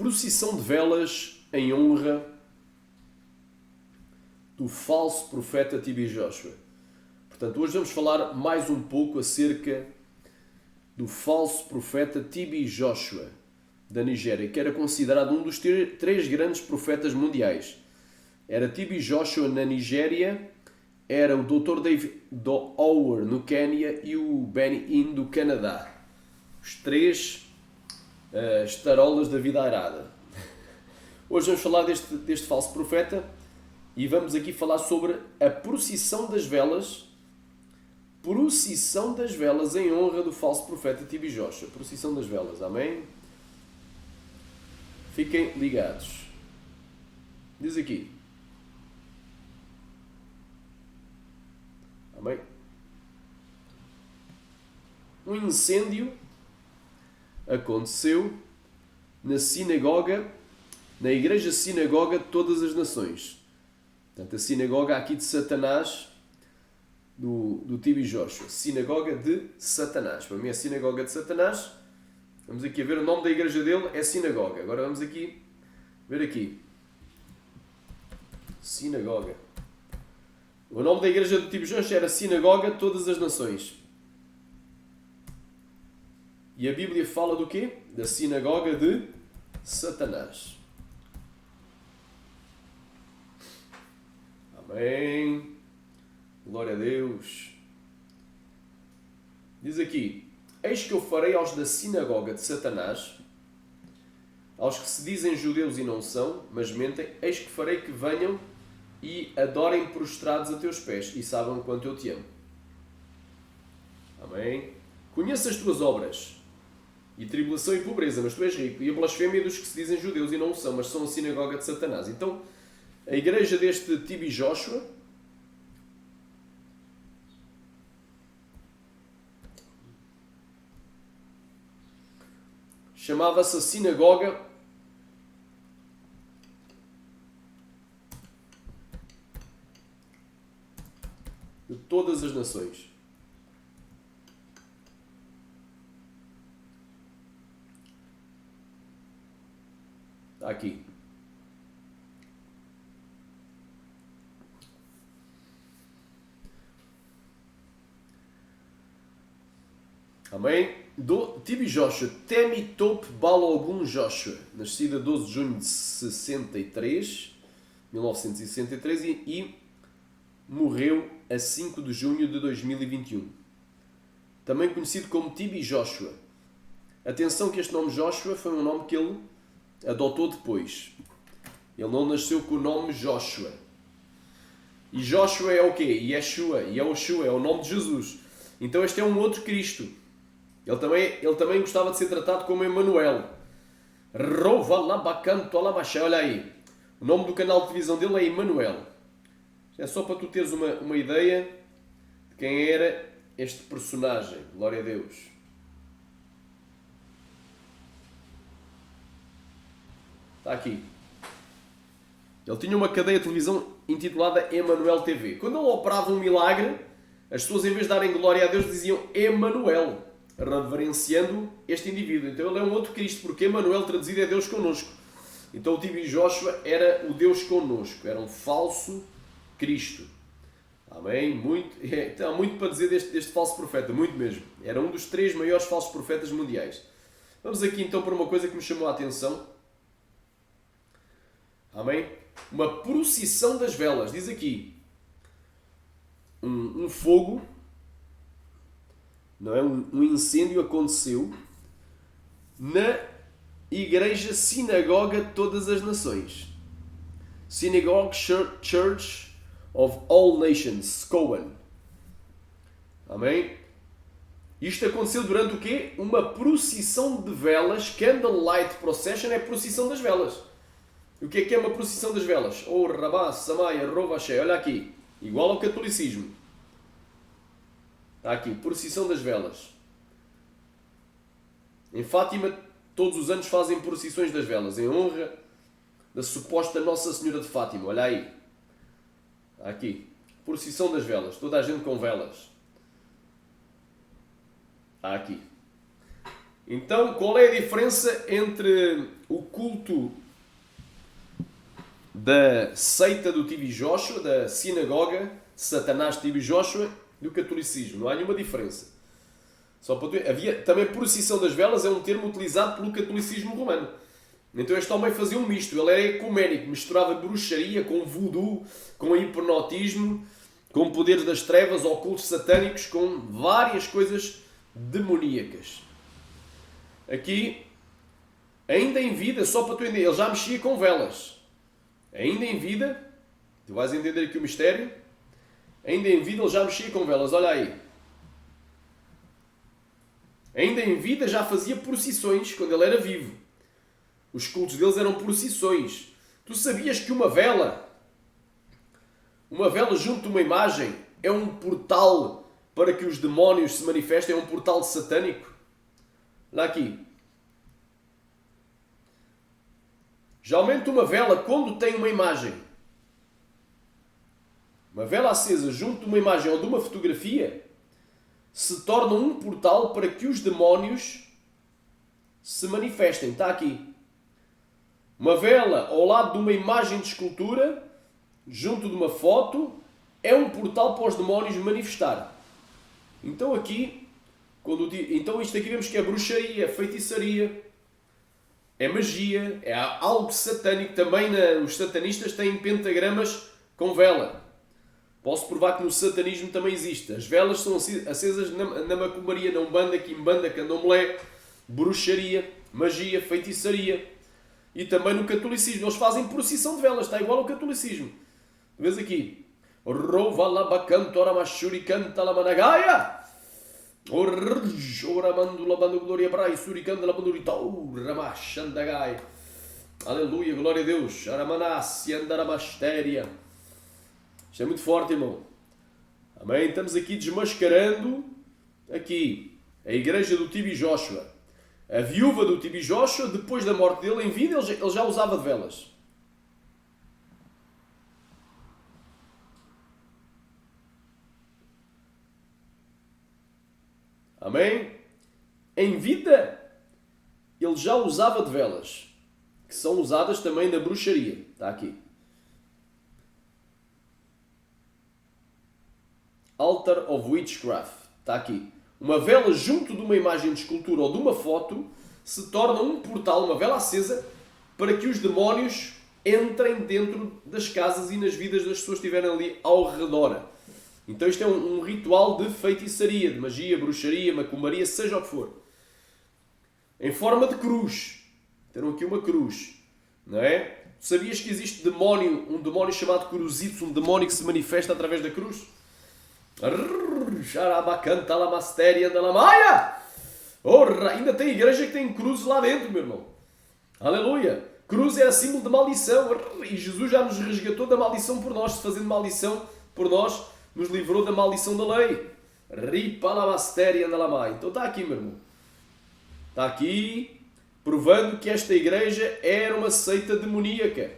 procissão de velas em honra do falso profeta TB Joshua. Portanto, hoje vamos falar mais um pouco acerca do falso profeta TB Joshua da Nigéria, que era considerado um dos três grandes profetas mundiais. Era TB Joshua na Nigéria, era o Dr. David Ower no Quênia e o Benny Hinn do Canadá. Os três estarolas da vida arada. Hoje vamos falar deste falso profeta e vamos aqui falar sobre a procissão das velas em honra do falso profeta TB Joshua. Procissão das velas, amém? Fiquem ligados. Diz aqui. Amém? Um incêndio aconteceu na igreja sinagoga de todas as nações. Portanto, a sinagoga aqui de Satanás, do TB Joshua. Sinagoga de Satanás. Para mim é a sinagoga de Satanás. Vamos aqui a ver o nome da igreja dele, é sinagoga. Agora vamos aqui ver aqui. Sinagoga. O nome da igreja do TB Joshua era Sinagoga de Todas as Nações. E a Bíblia fala do quê? Da sinagoga de Satanás. Amém. Glória a Deus. Diz aqui: eis que eu farei aos da sinagoga de Satanás, aos que se dizem judeus e não são, mas mentem, eis que farei que venham e adorem prostrados a teus pés e saibam quanto eu te amo. Amém. Conheço as tuas obras, e tribulação e pobreza, mas tu és rico, e a blasfémia dos que se dizem judeus e não o são, mas são a sinagoga de Satanás. Então, a igreja deste TB Joshua chamava-se a sinagoga de todas as nações. Está aqui. Amém? Do TB Joshua, Temitop Balogun Joshua, nascido a 12 de junho de 1963 e morreu a 5 de junho de 2021. Também conhecido como TB Joshua. Atenção que este nome Joshua foi um nome que ele adotou depois. Ele não nasceu com o nome Joshua. E Joshua é o quê? Yeshua. Yehoshua é o nome de Jesus. Então este é um outro Cristo. Ele também gostava de ser tratado como Emanuel. Olha aí. O nome do canal de televisão dele é Emanuel. É só para tu teres uma ideia de quem era este personagem. Glória a Deus. Está aqui. Ele tinha uma cadeia de televisão intitulada Emanuel TV. Quando ele operava um milagre, as pessoas, em vez de darem glória a Deus, diziam Emanuel, reverenciando este indivíduo. Então ele é um outro Cristo, porque Emanuel traduzido é Deus connosco. Então o TB Joshua era o Deus connosco, era um falso Cristo. Amém? Há muito para dizer deste falso profeta, muito mesmo. Era um dos três maiores falsos profetas mundiais. Vamos aqui então para uma coisa que me chamou a atenção. Amém? Uma procissão das velas. Diz aqui, um fogo, não é? Um incêndio aconteceu na igreja sinagoga de todas as nações. Synagogue Church of All Nations, Cohen. Amém? Isto aconteceu durante o quê? Uma procissão de velas. Candlelight Procession é a procissão das velas. O que é uma procissão das velas? Oh, Rabá, Samaya, Rovaché, olha aqui. Igual ao catolicismo. Está aqui, procissão das velas. Em Fátima, todos os anos fazem procissões das velas, em honra da suposta Nossa Senhora de Fátima. Olha aí. Está aqui. Procissão das velas. Toda a gente com velas. Está aqui. Então, qual é a diferença entre o culto da seita do Tibi Joshua, da sinagoga de Satanás Tibi Joshua, do catolicismo? Não há nenhuma diferença. Só para ter... Havia também procissão das velas, é um termo utilizado pelo catolicismo romano. Então este homem fazia um misto, ele era ecuménico, misturava bruxaria com voodoo, com hipnotismo, com poderes das trevas, ocultos satânicos, com várias coisas demoníacas. Aqui, ainda em vida, só para tu entender, ele já mexia com velas. Ainda em vida, tu vais entender aqui o mistério, ainda em vida ele já mexia com velas, olha aí. Ainda em vida já fazia procissões quando ele era vivo. Os cultos deles eram procissões. Tu sabias que uma vela junto de uma imagem, é um portal para que os demónios se manifestem, é um portal satânico? Lá aqui. Geralmente uma vela, quando tem uma imagem, uma vela acesa junto de uma imagem ou de uma fotografia, se torna um portal para que os demónios se manifestem. Está aqui. Uma vela ao lado de uma imagem de escultura, junto de uma foto, é um portal para os demónios manifestar. Então aqui, então isto aqui vemos que é bruxaria, é feitiçaria, é magia, é algo satânico. Também os satanistas têm pentagramas com vela. Posso provar que no satanismo também existe. As velas são acesas na macumbaria, na umbanda, quimbanda, candomblé, bruxaria, magia, feitiçaria. E também no catolicismo. Eles fazem procissão de velas. Está igual ao catolicismo. Vês aqui. Rova labacantora machuri canta la managaia. Oramando labando glória brai suricanda labanduritou ramachandagai. Aleluia, glória a Deus. Aramanassi andarabastéria. Isto é muito forte, irmão. Amém? Estamos aqui desmascarando aqui a igreja do Tibi Joshua. A viúva do Tibi Joshua, depois da morte dele, em vida, ele já usava de velas. Amém? Em vida, ele já usava de velas, que são usadas também na bruxaria. Está aqui. Altar of Witchcraft. Está aqui. Uma vela junto de uma imagem de escultura ou de uma foto se torna um portal, uma vela acesa, para que os demónios entrem dentro das casas e nas vidas das pessoas que estiverem ali ao redor. Então isto é um ritual de feitiçaria, de magia, bruxaria, macumbaria, seja o que for. Em forma de cruz. Terão aqui uma cruz. Não é? Sabias que existe um demónio chamado Cruzitos, um demónio que se manifesta através da cruz? Ainda tem igreja que tem cruzes lá dentro, meu irmão. Aleluia. Cruz é símbolo de maldição. E Jesus já nos resgatou da maldição por nós. Fazendo maldição por nós, nos livrou da maldição da lei. Então está aqui, meu irmão. Está aqui provando que esta igreja era uma seita demoníaca.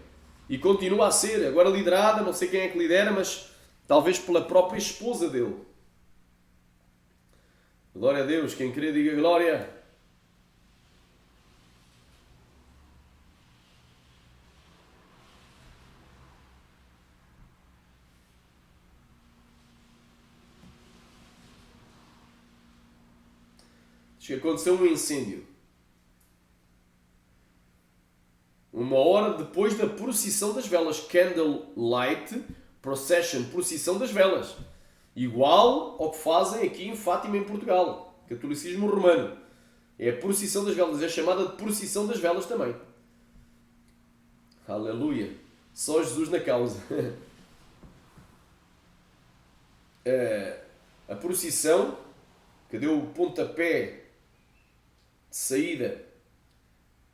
E continua a ser. Agora liderada, não sei quem é que lidera, mas talvez pela própria esposa dele. Glória a Deus. Quem crê, diga glória. Diz que aconteceu um incêndio. Uma hora depois da procissão das velas. Candlelight Procession, procissão das velas. Igual ao que fazem aqui em Fátima, em Portugal. Catolicismo romano. É a procissão das velas. É chamada de procissão das velas também. Aleluia. Só Jesus na causa. A procissão que deu o pontapé de saída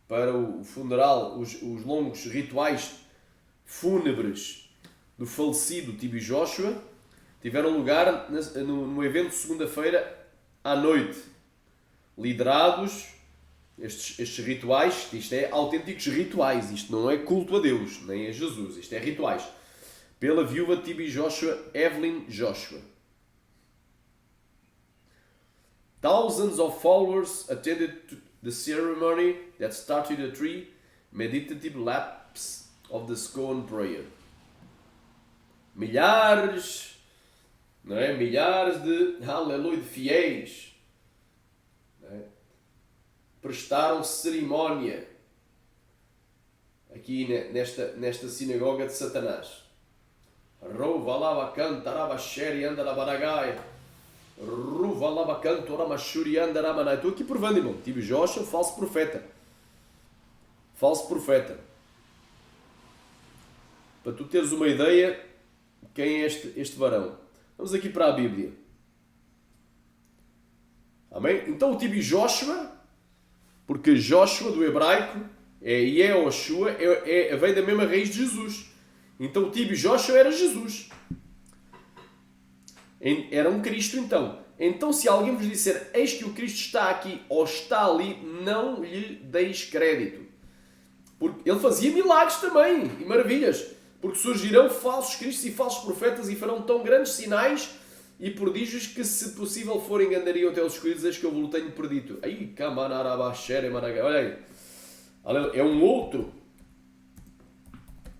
para o funeral, os longos rituais fúnebres do falecido Tibi Joshua, tiveram lugar no evento de segunda-feira à noite. Liderados, estes rituais, isto é autênticos rituais, isto não é culto a Deus, nem a Jesus, isto é rituais, pela viúva Tibi Joshua, Evelyn Joshua. Thousands of followers attended to the ceremony that started a meditative lapse of the scone prayer. Milhares, não é? Milhares de, aleluia, de fiéis, não é? Prestaram cerimónia aqui nesta sinagoga de Satanás. Estou aqui provando, irmão. Tíbio Joshua, falso profeta. Falso profeta. Para tu teres uma ideia quem é este varão. Vamos aqui para a Bíblia. Amém? Então o Tíbio Joshua, porque Joshua do hebraico é Yehoshua, vem da mesma raiz de Jesus. Então o Tíbio Joshua era Jesus. Era um Cristo então. Então se alguém vos disser, eis que o Cristo está aqui ou está ali, não lhe deis crédito. Porque ele fazia milagres também e maravilhas. Porque surgirão falsos cristos e falsos profetas e farão tão grandes sinais e prodígios que, se possível for, enganariam até os escolhidos, eis que eu vos tenho predito. Aí, olha aí. É um outro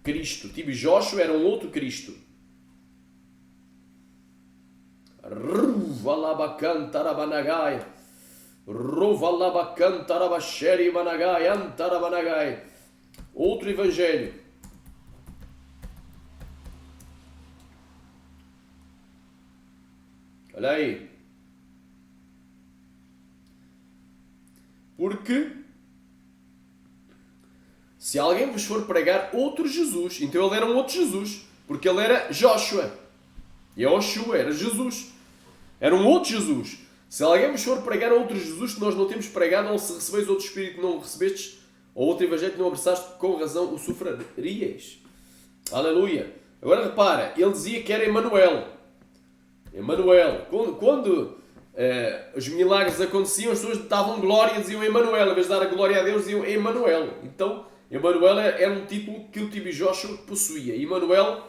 Cristo. Tíbio Joshua era um outro Cristo. Outro evangelho. Olha aí. Porque se alguém vos for pregar outro Jesus, então ele era um outro Jesus, porque ele era Joshua. Yehoshua era Jesus. Era um outro Jesus. Se alguém vos for pregar outro Jesus que nós não temos pregado, ou se recebeis outro Espírito que não recebestes, ou outro Evangelho que não abraçaste, com razão o sofreríeis. Aleluia. Agora repara, ele dizia que era Emanuel. Emanuel. Quando os milagres aconteciam, as pessoas davam glória e diziam Emanuel. Em vez de dar a glória a Deus, diziam Emanuel. Então, Emanuel era um título que o Tíbio Joshua possuía. Emanuel,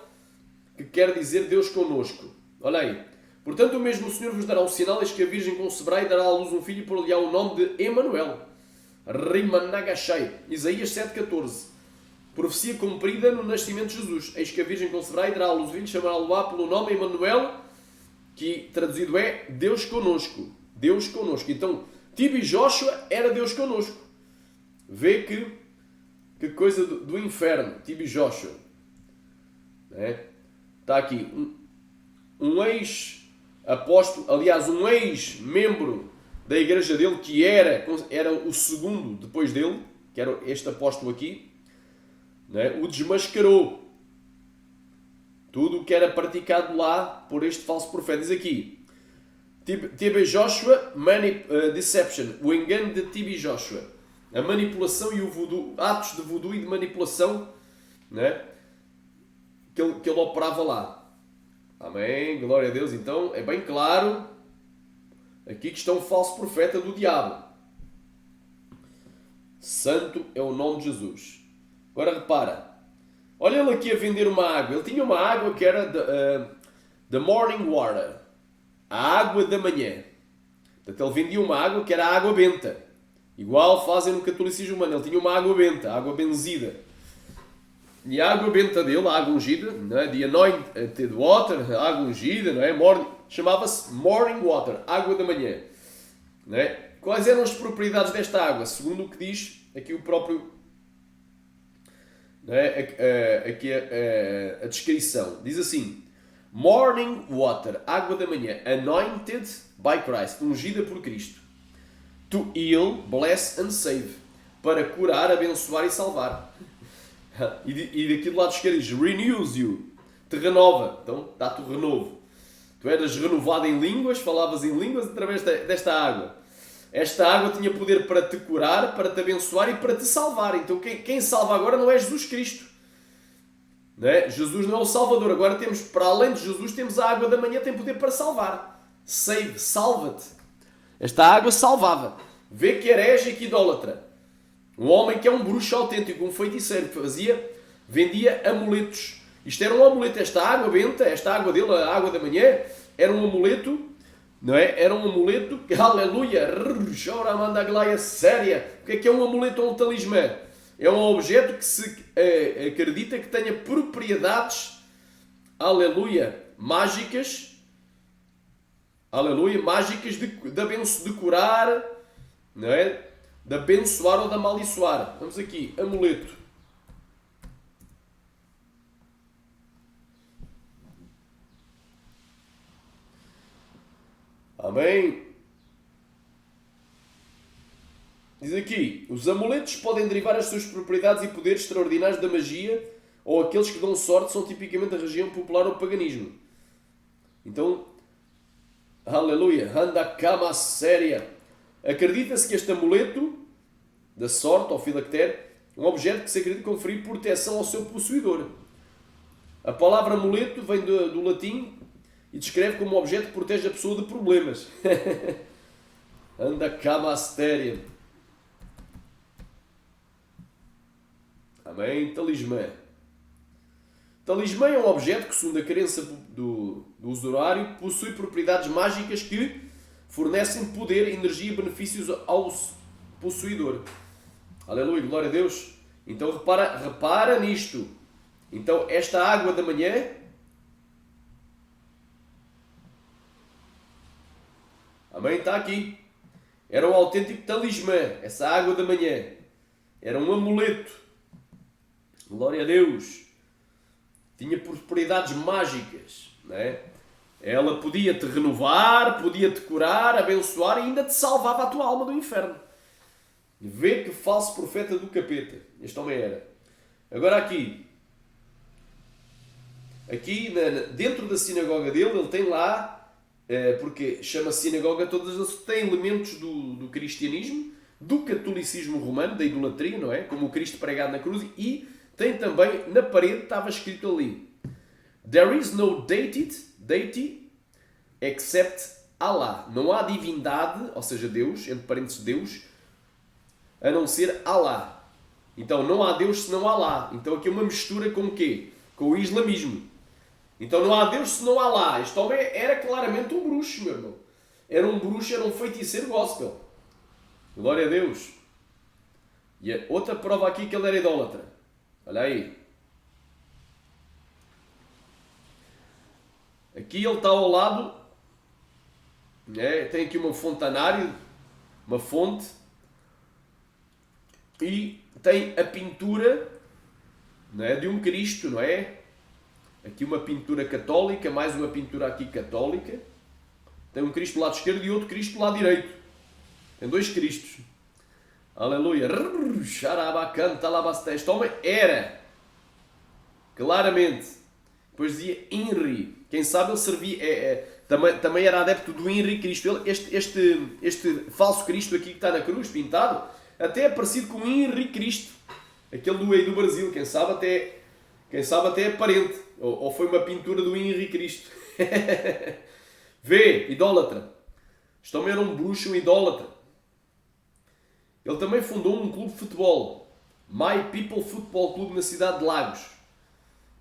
que quer dizer Deus connosco. Olha aí. Portanto, o mesmo Senhor vos dará um sinal, eis que a Virgem conceberá e dará à luz um filho e por-lhe-á o nome de Emanuel. Rimanagashai. Isaías 7,14. Profecia cumprida no nascimento de Jesus. Eis que a Virgem conceberá e dará à luz um filho, chamará-lo-á pelo nome Emanuel, que traduzido é Deus conosco. Deus conosco. Então, Tíbio Joshua era Deus conosco. Vê que coisa do inferno. Tíbio Joshua. Está aqui. Um ex-apóstolo, aliás, um ex-membro da igreja dele, que era o segundo depois dele, que era este apóstolo aqui, o desmascarou. Tudo o que era praticado lá por este falso profeta. Diz aqui, Tíbio Joshua, deception, o engano de Tíbio Joshua, a manipulação e o voodoo, atos de voodoo e de manipulação, que ele operava lá. Amém, glória a Deus. Então, é bem claro aqui que está um falso profeta do diabo. Santo é o nome de Jesus. Agora repara, olha ele aqui a vender uma água. Ele tinha uma água que era the morning water, a água da manhã. Portanto, ele vendia uma água que era a água benta. Igual fazem no catolicismo humano. Ele tinha uma água benta, água benzida. E a água benta dele, a água ungida, the anointed water, a água ungida, chamava-se morning water, água da manhã. Quais eram as propriedades desta água? Segundo o que diz aqui o próprio, aqui a descrição. Diz assim, morning water, água da manhã, anointed by Christ, ungida por Cristo. To heal, bless and save, para curar, abençoar e salvar. E daquilo lá de esquerda diz, renews you, te renova. Então, dá-te o renovo. Tu eras renovado em línguas, falavas em línguas através desta água. Esta água tinha poder para te curar, para te abençoar e para te salvar. Então, quem salva agora não é Jesus Cristo. Jesus não é o Salvador. Agora temos, para além de Jesus, temos a água da manhã, tem poder para salvar. Save, salva-te. Esta água salvava. Vê que herege e que idólatra. Um homem que é um bruxo autêntico, um feiticeiro, que vendia amuletos. Isto era um amuleto, esta água benta, esta água dele, a água da manhã, era um amuleto Não é? Era um amuleto, aleluia, chora, manda glória séria. O que é um amuleto ou um talismã? É um objeto que se acredita que tenha propriedades, aleluia, mágicas, aleluia, mágicas de curar, não é? De abençoar ou de amaldiçoar. Vamos aqui, amuleto. Amém? Diz aqui, os amuletos podem derivar as suas propriedades e poderes extraordinários da magia ou aqueles que dão sorte são tipicamente da região popular ou paganismo. Então, aleluia, anda cama séria. Acredita-se que este amuleto da sorte, ou filactério, é um objeto que se acredita conferir proteção ao seu possuidor. A palavra amuleto vem do latim e descreve como um objeto que protege a pessoa de problemas. Anda cama séria. Amém? Talismã. Talismã é um objeto que, segundo a crença do usuário, possui propriedades mágicas que fornecem poder, energia e benefícios ao possuidor. Aleluia, glória a Deus. Então repara nisto. Então esta água da manhã amém? Está aqui. Era um autêntico talismã. Essa água da manhã. Era um amuleto. Glória a Deus. Tinha propriedades mágicas. Não é? Ela podia te renovar, podia te curar, abençoar e ainda te salvava a tua alma do inferno. Vê que falso profeta do capeta. Este homem era. Agora aqui. Dentro da sinagoga dele, ele tem lá, porque chama-se sinagoga, todas as tem elementos do cristianismo, do catolicismo romano, da idolatria, não é? Como o Cristo pregado na cruz, e tem também, na parede, estava escrito ali: There is no deity except Allah. Não há divindade, ou seja, Deus, entre parênteses Deus, a não ser Allah. Então não há Deus senão Allah. Então aqui é uma mistura com o quê? Com o islamismo. Então não há Deus senão Allah. Este homem era claramente um bruxo, meu irmão. Era um bruxo, era um feiticeiro gospel. Glória a Deus. E a outra prova aqui que ele era idólatra. Olha aí. Aqui ele está ao lado. Tem aqui uma fontanário. Uma fonte. E tem a pintura, não é, de um Cristo, não é? Aqui uma pintura católica, mais uma pintura aqui católica. Tem um Cristo do lado esquerdo e outro Cristo do lado direito. Tem dois Cristos. Aleluia. Este homem era, claramente, depois dizia Henry. Quem sabe ele servia, também era adepto do Henry Cristo. Este falso Cristo aqui que está na cruz, pintado, até é parecido com o Henry Cristo, aquele do Brasil, quem sabe até é parente, ou foi uma pintura do Henry Cristo. Vê, idólatra. Este homem era um bruxo, um idólatra. Ele também fundou um clube de futebol, My People Football Club, na cidade de Lagos.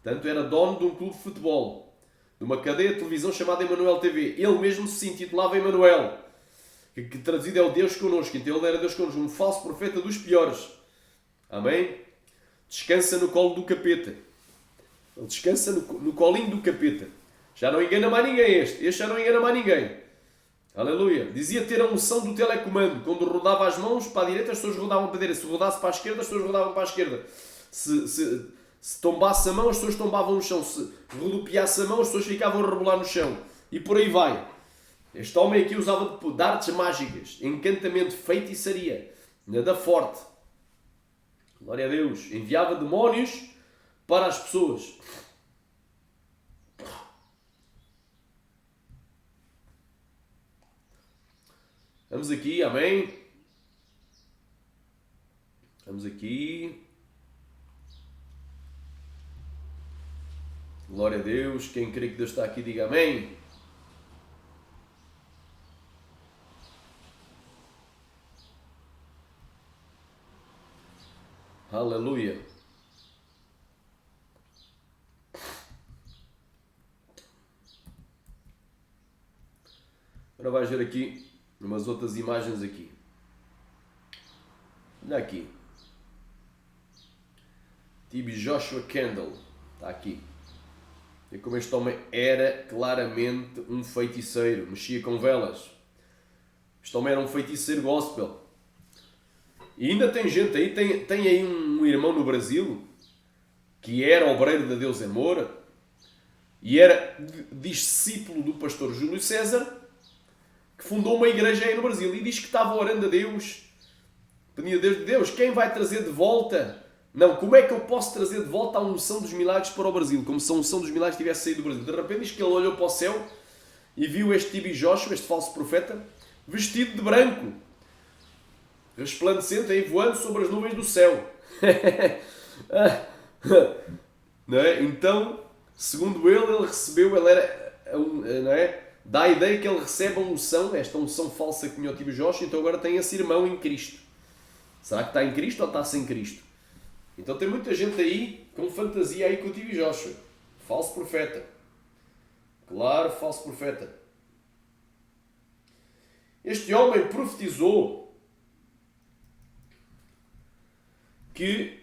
Portanto, era dono de um clube de futebol, de uma cadeia de televisão chamada Emanuel TV. Ele mesmo se intitulava Emanuel, que traduzido é o Deus connosco. Então ele era Deus connosco, um falso profeta dos piores. Amém? Descansa no colo do capeta. Ele descansa no colinho do capeta. Já não engana mais ninguém este já não engana mais ninguém. Aleluia. Dizia ter a unção do telecomando. Quando rodava as mãos para a direita, as pessoas rodavam para a direita. Se rodasse para a esquerda, as pessoas rodavam para a esquerda. Se tombasse a mão, as pessoas tombavam no chão. Se rodopiasse a mão, as pessoas ficavam a rebolar no chão. E por aí vai. Este homem aqui usava de artes mágicas, encantamento, feitiçaria, nada forte. Glória a Deus. Enviava demónios para as pessoas. Vamos aqui, amém? Vamos aqui. Glória a Deus. Quem crê que Deus está aqui, diga amém. Aleluia. Agora vais ver aqui umas outras imagens aqui. Olha aqui. T.B. Joshua Kendall. Está aqui. E como este homem era claramente um feiticeiro. Mexia com velas. Este homem era um feiticeiro gospel. E ainda tem gente aí. Tem aí um irmão no Brasil que era obreiro da Deus Moura e era discípulo do pastor Júlio César, que fundou uma igreja aí no Brasil e diz que estava orando a Deus, pedindo a Deus, quem vai trazer de volta? Não, como é que eu posso trazer de volta a unção dos milagres para o Brasil? Como se a unção dos milagres tivesse saído do Brasil. De repente diz que ele olhou para o céu e viu este T.B. Joshua, este falso profeta, vestido de branco, resplandecente, aí voando sobre as nuvens do céu. Não é? Então, segundo ele recebeu, ele era, não é? Dá a ideia que ele recebe a unção, esta unção falsa que tinha o T.B. Joshua, então agora tem esse irmão em Cristo. Será que está em Cristo ou está sem Cristo? Então tem muita gente aí com fantasia aí com o T.B. Joshua. Falso profeta. Claro, falso profeta. Este homem profetizou que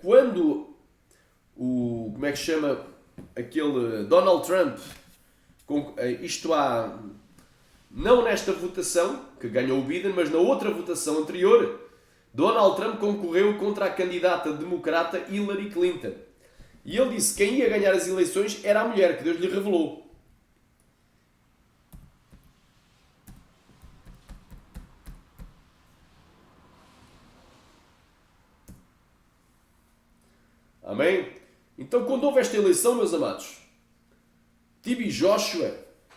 quando como é que chama aquele Donald Trump, não nesta votação que ganhou o Biden, mas na outra votação anterior, Donald Trump concorreu contra a candidata democrata Hillary Clinton. E ele disse que quem ia ganhar as eleições era a mulher, que Deus lhe revelou. Amém? Então, quando houve esta eleição, meus amados, T.B. Joshua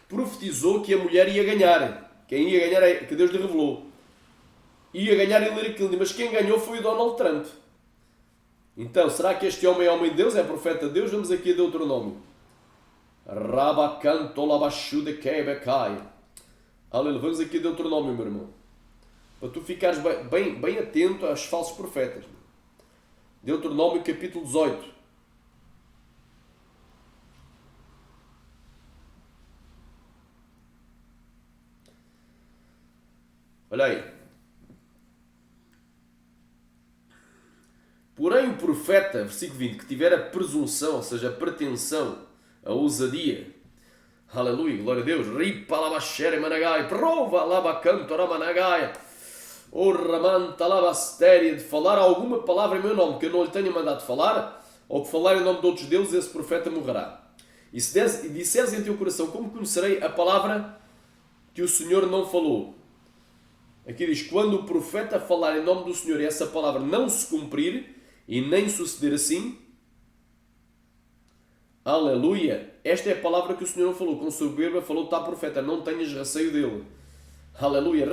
profetizou que a mulher ia ganhar. Quem ia ganhar é que Deus lhe revelou. Ia ganhar Hillary Clinton, mas quem ganhou foi o Donald Trump. Então, será que este homem é homem de Deus? É profeta de Deus? Vamos aqui a Deuteronômio. Aleluia. Vamos aqui a Deuteronômio, meu irmão. Para tu ficares bem atento aos falsos profetas. Deuteronômio capítulo 18. Olha aí. Porém o profeta, versículo 20, que tiver a presunção, ou seja, a pretensão, a ousadia, aleluia, glória a Deus, ripa labachere managai, prova labacantora managai, o ramanta labastéria, de falar alguma palavra em meu nome que eu não lhe tenha mandado falar, ou que falar em nome de outros deuses, esse profeta morrerá. E se disseres em teu coração, como conhecerei a palavra que o Senhor não falou? Aqui diz, quando o profeta falar em nome do Senhor e essa palavra não se cumprir, e nem suceder assim, aleluia, esta é a palavra que o Senhor não falou, com soberba falou, está profeta, não tenhas receio dele, aleluia,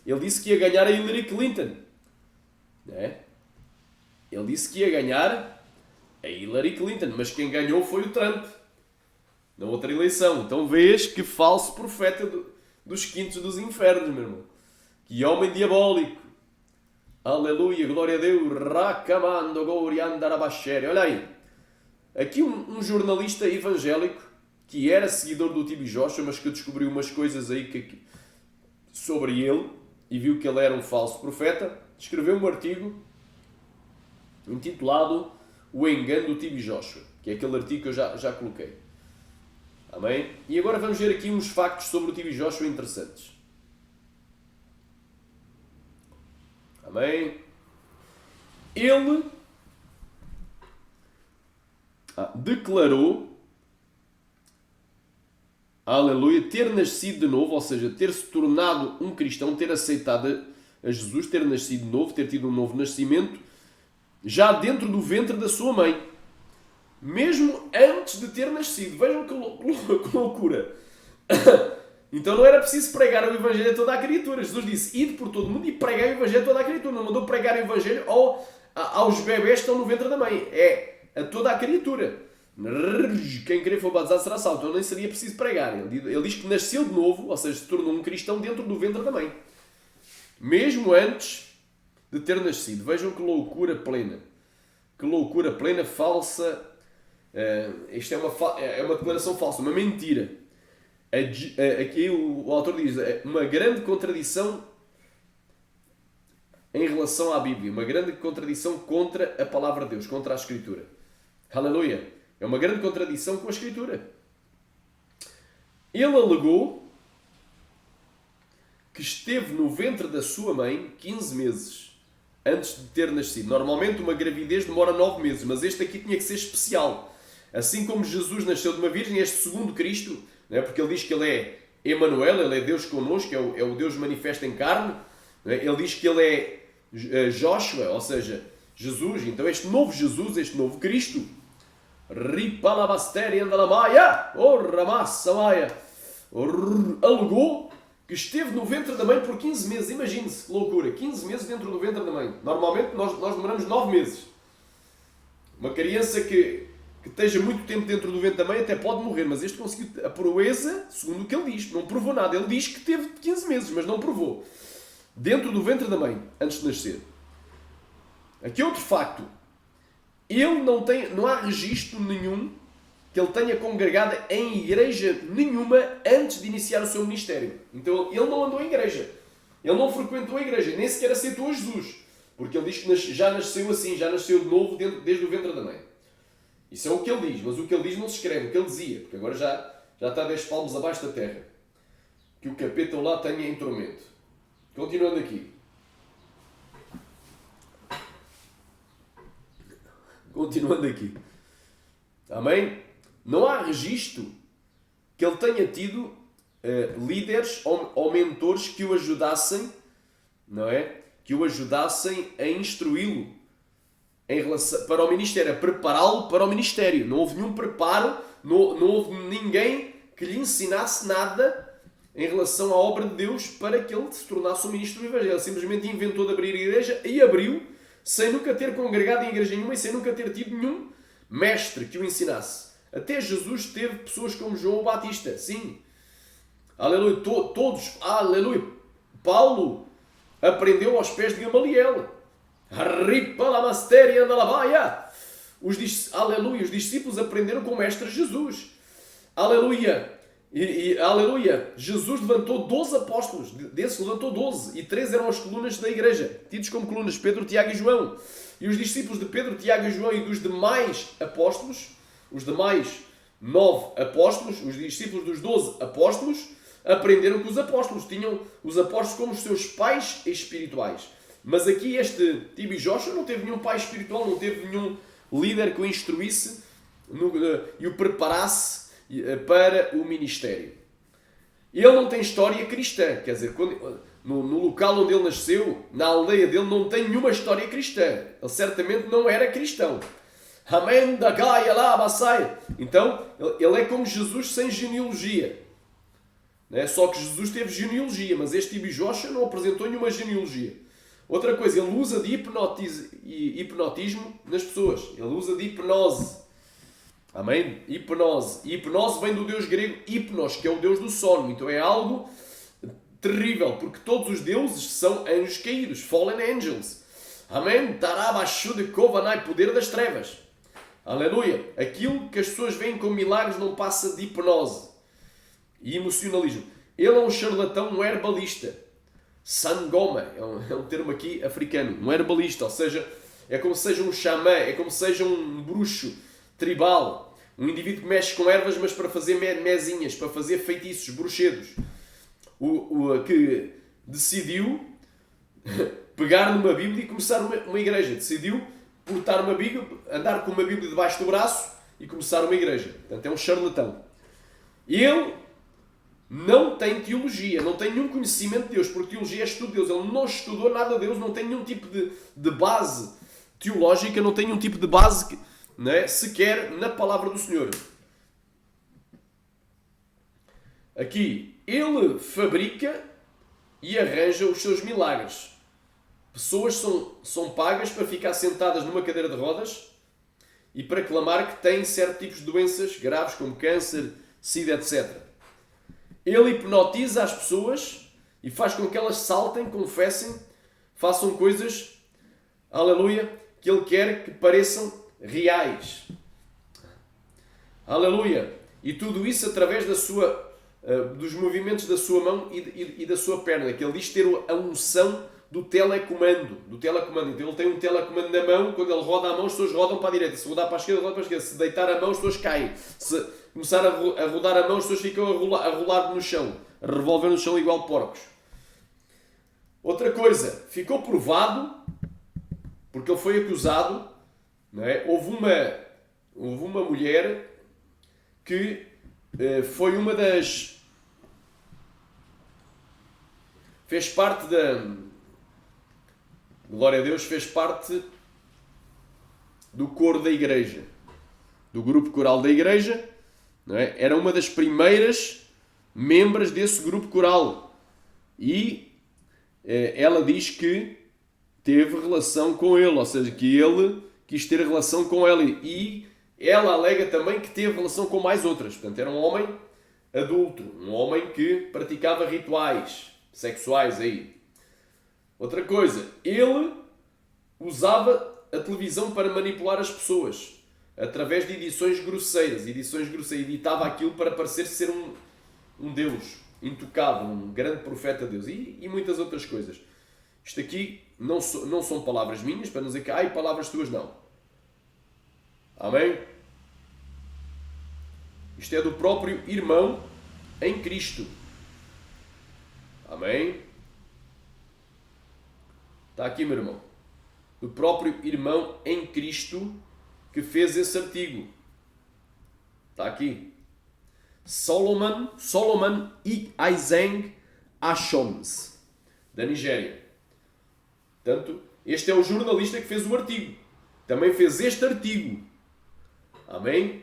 ele disse que ia ganhar a Hillary Clinton, né? Ele disse que ia ganhar a Hillary Clinton, mas quem ganhou foi o Trump, na outra eleição. Então vês que falso profeta dos quintos dos infernos, meu irmão, que homem diabólico. Aleluia, glória a Deus. Rakamando Goriandarabashere. Olha aí. Aqui um jornalista evangélico que era seguidor do T.B. Joshua, mas que descobriu umas coisas aí sobre ele e viu que ele era um falso profeta, escreveu um artigo intitulado O Engano do T.B. Joshua, que é aquele artigo que eu já coloquei. Amém? E agora vamos ver aqui uns factos sobre o T.B. Joshua interessantes. Amém? Ele declarou, aleluia, ter nascido de novo, ou seja, ter se tornado um cristão, ter aceitado a Jesus, ter nascido de novo, ter tido um novo nascimento, já dentro do ventre da sua mãe. Mesmo antes de ter nascido. Vejam que loucura. Então não era preciso pregar o Evangelho a toda a criatura. Jesus disse, ide por todo o mundo e pregai o Evangelho a toda a criatura. Não mandou pregar o Evangelho aos bebés que estão no ventre da mãe. É a toda a criatura. Quem querer for batizado será salvo. Então nem seria preciso pregar. Ele diz que nasceu de novo, ou seja, se tornou um cristão dentro do ventre da mãe. Mesmo antes de ter nascido. Vejam que loucura plena. Que loucura plena, falsa Isto é uma declaração falsa, uma mentira. Aqui o autor diz uma grande contradição em relação à Bíblia, uma grande contradição contra a palavra de Deus, contra a Escritura. Aleluia! É uma grande contradição com a Escritura. Ele alegou que esteve no ventre da sua mãe 15 meses antes de ter nascido. Normalmente uma gravidez demora 9 meses, mas este aqui tinha que ser especial. Assim como Jesus nasceu de uma virgem, este segundo Cristo, não é? Porque ele diz que ele é Emanuel, ele é Deus connosco, é o Deus manifesto em carne. Não é? Ele diz que ele é Joshua, ou seja, Jesus. Então este novo Jesus, este novo Cristo, alegou que esteve no ventre da mãe por 15 meses. Imagine-se que loucura, 15 meses dentro do ventre da mãe. Normalmente nós demoramos 9 meses. Uma criança que esteja muito tempo dentro do ventre da mãe até pode morrer, mas este conseguiu a proeza, segundo o que ele diz. Não provou nada. Ele diz que teve 15 meses, mas não provou. Dentro do ventre da mãe, antes de nascer. Aqui outro facto. Ele não há registro nenhum que ele tenha congregado em igreja nenhuma antes de iniciar o seu ministério. Então ele não andou em igreja. Ele não frequentou a igreja, nem sequer aceitou a Jesus. Porque ele diz que já nasceu assim, já nasceu de novo desde o ventre da mãe. Isso é o que ele diz, mas o que ele diz não se escreve, o que ele dizia. Porque agora já está 10 palmos abaixo da terra. Que o capeta lá tenha em tormento. Continuando aqui. Amém? Não há registro que ele tenha tido líderes ou mentores que o ajudassem, não é? Que o ajudassem a instruí-lo para o ministério, a prepará-lo para o ministério. Não houve nenhum preparo, não houve ninguém que lhe ensinasse nada em relação à obra de Deus para que ele se tornasse um ministro do Evangelho. Ele simplesmente inventou de abrir a igreja e abriu, sem nunca ter congregado em igreja nenhuma e sem nunca ter tido nenhum mestre que o ensinasse. Até Jesus teve pessoas como João o Batista, sim. Aleluia, todos, aleluia. Paulo aprendeu aos pés de Gamaliel. Aleluia, os discípulos aprenderam com o mestre Jesus. Aleluia. Aleluia, Jesus levantou 12 apóstolos, desses levantou 12, e 3 eram as colunas da igreja, tidos como colunas, Pedro, Tiago e João. E os discípulos de Pedro, Tiago e João e dos demais apóstolos, os demais 9 apóstolos, os discípulos dos 12 apóstolos, aprenderam com os apóstolos, tinham os apóstolos como os seus pais espirituais. Mas aqui este Tibi Joshua não teve nenhum pai espiritual, não teve nenhum líder que o instruísse e o preparasse para o ministério. Ele não tem história cristã, quer dizer, no local onde ele nasceu, na aldeia dele, não tem nenhuma história cristã. Ele certamente não era cristão. Amém da Gaia lá, Bassai. Então, ele é como Jesus sem genealogia. Né? Só que Jesus teve genealogia, mas este Tibi Joshua não apresentou nenhuma genealogia. Outra coisa, ele usa de hipnotismo nas pessoas. Ele usa de hipnose. Amém? Hipnose. E hipnose vem do deus grego Hipnos, que é o deus do sono. Então é algo terrível, porque todos os deuses são anjos caídos, fallen angels. Amém? Tarabashu de Kovanai, poder das trevas. Aleluia. Aquilo que as pessoas veem como milagres não passa de hipnose e emocionalismo. Ele é um charlatão, um herbalista. Sangoma, é um termo aqui africano. Um herbalista, ou seja, é como se seja um xamã, é como se seja um bruxo tribal. Um indivíduo que mexe com ervas, mas para fazer mezinhas, para fazer feitiços, bruxedos. Que decidiu pegar numa Bíblia e começar uma igreja. Decidiu portar uma Bíblia, andar com uma Bíblia debaixo do braço e começar uma igreja. Portanto, é um charlatão. Ele não tem teologia, não tem nenhum conhecimento de Deus, porque teologia é estudo de Deus. Ele não estudou nada de Deus, não tem nenhum tipo de base teológica, não tem nenhum tipo de base, não é, sequer na palavra do Senhor. Aqui, ele fabrica e arranja os seus milagres. Pessoas são pagas para ficar sentadas numa cadeira de rodas e para clamar que têm certos tipos de doenças graves, como câncer, sida, etc. Ele hipnotiza as pessoas e faz com que elas saltem, confessem, façam coisas, aleluia, que ele quer que pareçam reais. Aleluia! E tudo isso através dos movimentos da sua mão e da sua perna, que ele diz ter a unção do telecomando. Então ele tem um telecomando na mão, quando ele roda a mão, as pessoas rodam para a direita. Se rodar para a esquerda, rodam para a esquerda. Se deitar a mão, as pessoas caem. Se começar a rodar a mão, as pessoas ficam a rolar no chão, a revolver no chão igual porcos. Outra coisa, ficou provado, porque ele foi acusado, não é? Houve uma mulher que foi uma das... fez parte da... glória a Deus, fez parte do coro da igreja, do grupo coral da igreja, não é? Era uma das primeiras membros desse grupo coral. E ela diz que teve relação com ele, ou seja, que ele quis ter relação com ela. E ela alega também que teve relação com mais outras. Portanto, era um homem adulto, um homem que praticava rituais sexuais aí. Outra coisa, ele usava a televisão para manipular as pessoas através de edições grosseiras. Editava aquilo para parecer ser um Deus intocável, um grande profeta de Deus e muitas outras coisas. Isto aqui não são palavras minhas, para não dizer que palavras tuas, não. Amém? Isto é do próprio irmão em Cristo. Amém? Está aqui, meu irmão. Do próprio irmão em Cristo que fez esse artigo. Está aqui. Solomon Iseng Ashoms, da Nigéria. Portanto, este é o jornalista que fez o artigo. Também fez este artigo. Amém?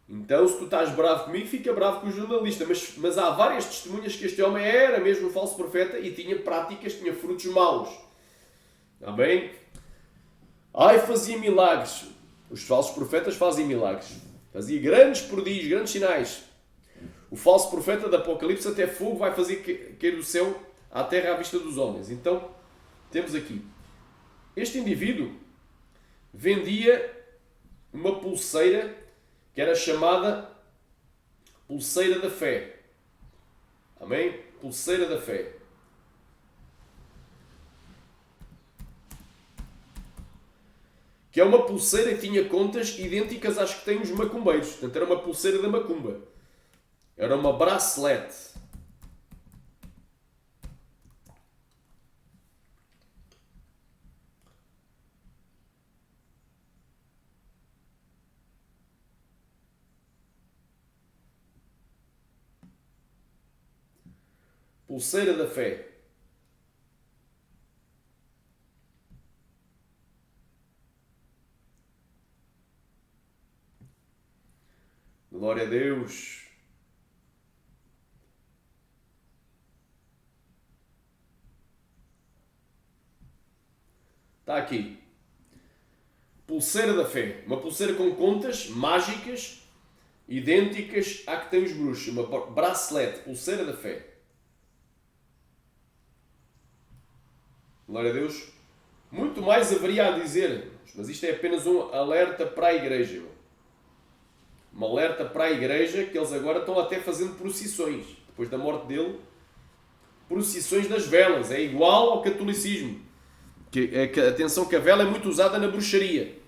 Então, se tu estás bravo comigo, fica bravo com o jornalista. Mas há várias testemunhas que este homem era mesmo um falso profeta e tinha práticas, tinha frutos maus. Amém? Fazia milagres. Os falsos profetas fazem milagres. Fazia grandes prodígios, grandes sinais. O falso profeta do Apocalipse até fogo vai fazer cair do céu à terra à vista dos homens. Então, temos aqui. Este indivíduo vendia uma pulseira que era chamada pulseira da fé. Amém? Pulseira da fé. Que é uma pulseira que tinha contas idênticas às que têm os macumbeiros. Portanto, era uma pulseira da macumba. Era uma bracelet. Pulseira da fé. Glória a Deus. Está aqui. Pulseira da fé. Uma pulseira com contas mágicas idênticas à que tem os bruxos. Uma bracelet. Pulseira da fé. Glória a Deus. Muito mais haveria a dizer, mas isto é apenas um alerta para a igreja. Irmão. Um alerta para a igreja que eles agora estão até fazendo procissões. Depois da morte dele, procissões das velas. É igual ao catolicismo. Atenção que a vela é muito usada na bruxaria.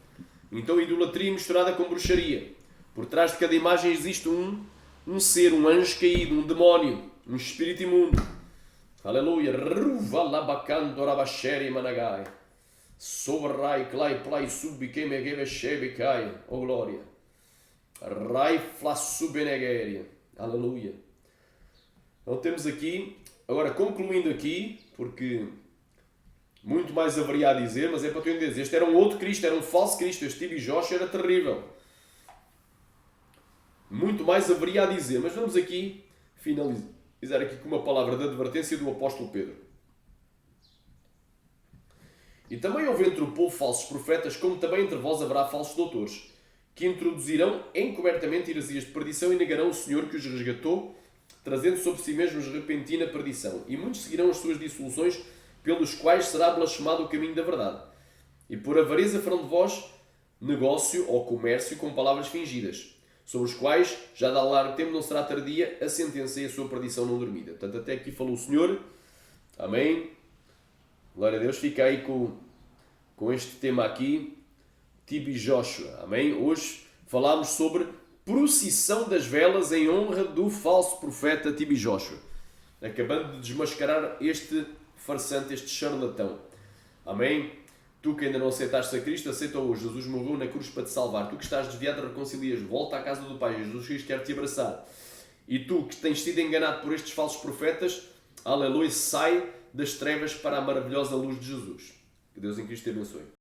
Então idolatria misturada com bruxaria. Por trás de cada imagem existe um ser, um anjo caído, um demónio, um espírito imundo. Aleluia. Ruva labacando rabacheri managai. Sobrai clai plai subique megeve shebicai. Oh glória. Rai flassubenegeria. Aleluia. Então temos aqui, agora concluindo aqui, porque muito mais haveria a dizer, mas é para tu entenderes. Este era um outro Cristo, era um falso Cristo. Este TB Joshua era terrível. Muito mais haveria a dizer, mas vamos aqui finalizar aqui com uma palavra de advertência do apóstolo Pedro. E também houve entre o povo falsos profetas, como também entre vós haverá falsos doutores, que introduzirão encobertamente heresias de perdição e negarão o Senhor que os resgatou, trazendo sobre si mesmos repentina perdição. E muitos seguirão as suas dissoluções, pelos quais será blasfemado o caminho da verdade. E por avareza farão de vós negócio ou comércio com palavras fingidas. sobre os quais já dá largo tempo não será tardia a sentença e a sua perdição não dormida. Portanto, até aqui falou o Senhor. Amém. Glória a Deus. Fica aí com este tema aqui. Tibi Joshua. Amém. Hoje falámos sobre procissão das velas em honra do falso profeta Tibi Joshua. Acabando de desmascarar este farsante, este charlatão. Amém. Tu que ainda não aceitaste a Cristo, aceita hoje. Jesus morreu na cruz para te salvar. Tu que estás desviado, reconcilias. Volta à casa do Pai. Jesus Cristo quer te abraçar. E tu que tens sido enganado por estes falsos profetas, aleluia, sai das trevas para a maravilhosa luz de Jesus. Que Deus em Cristo te abençoe.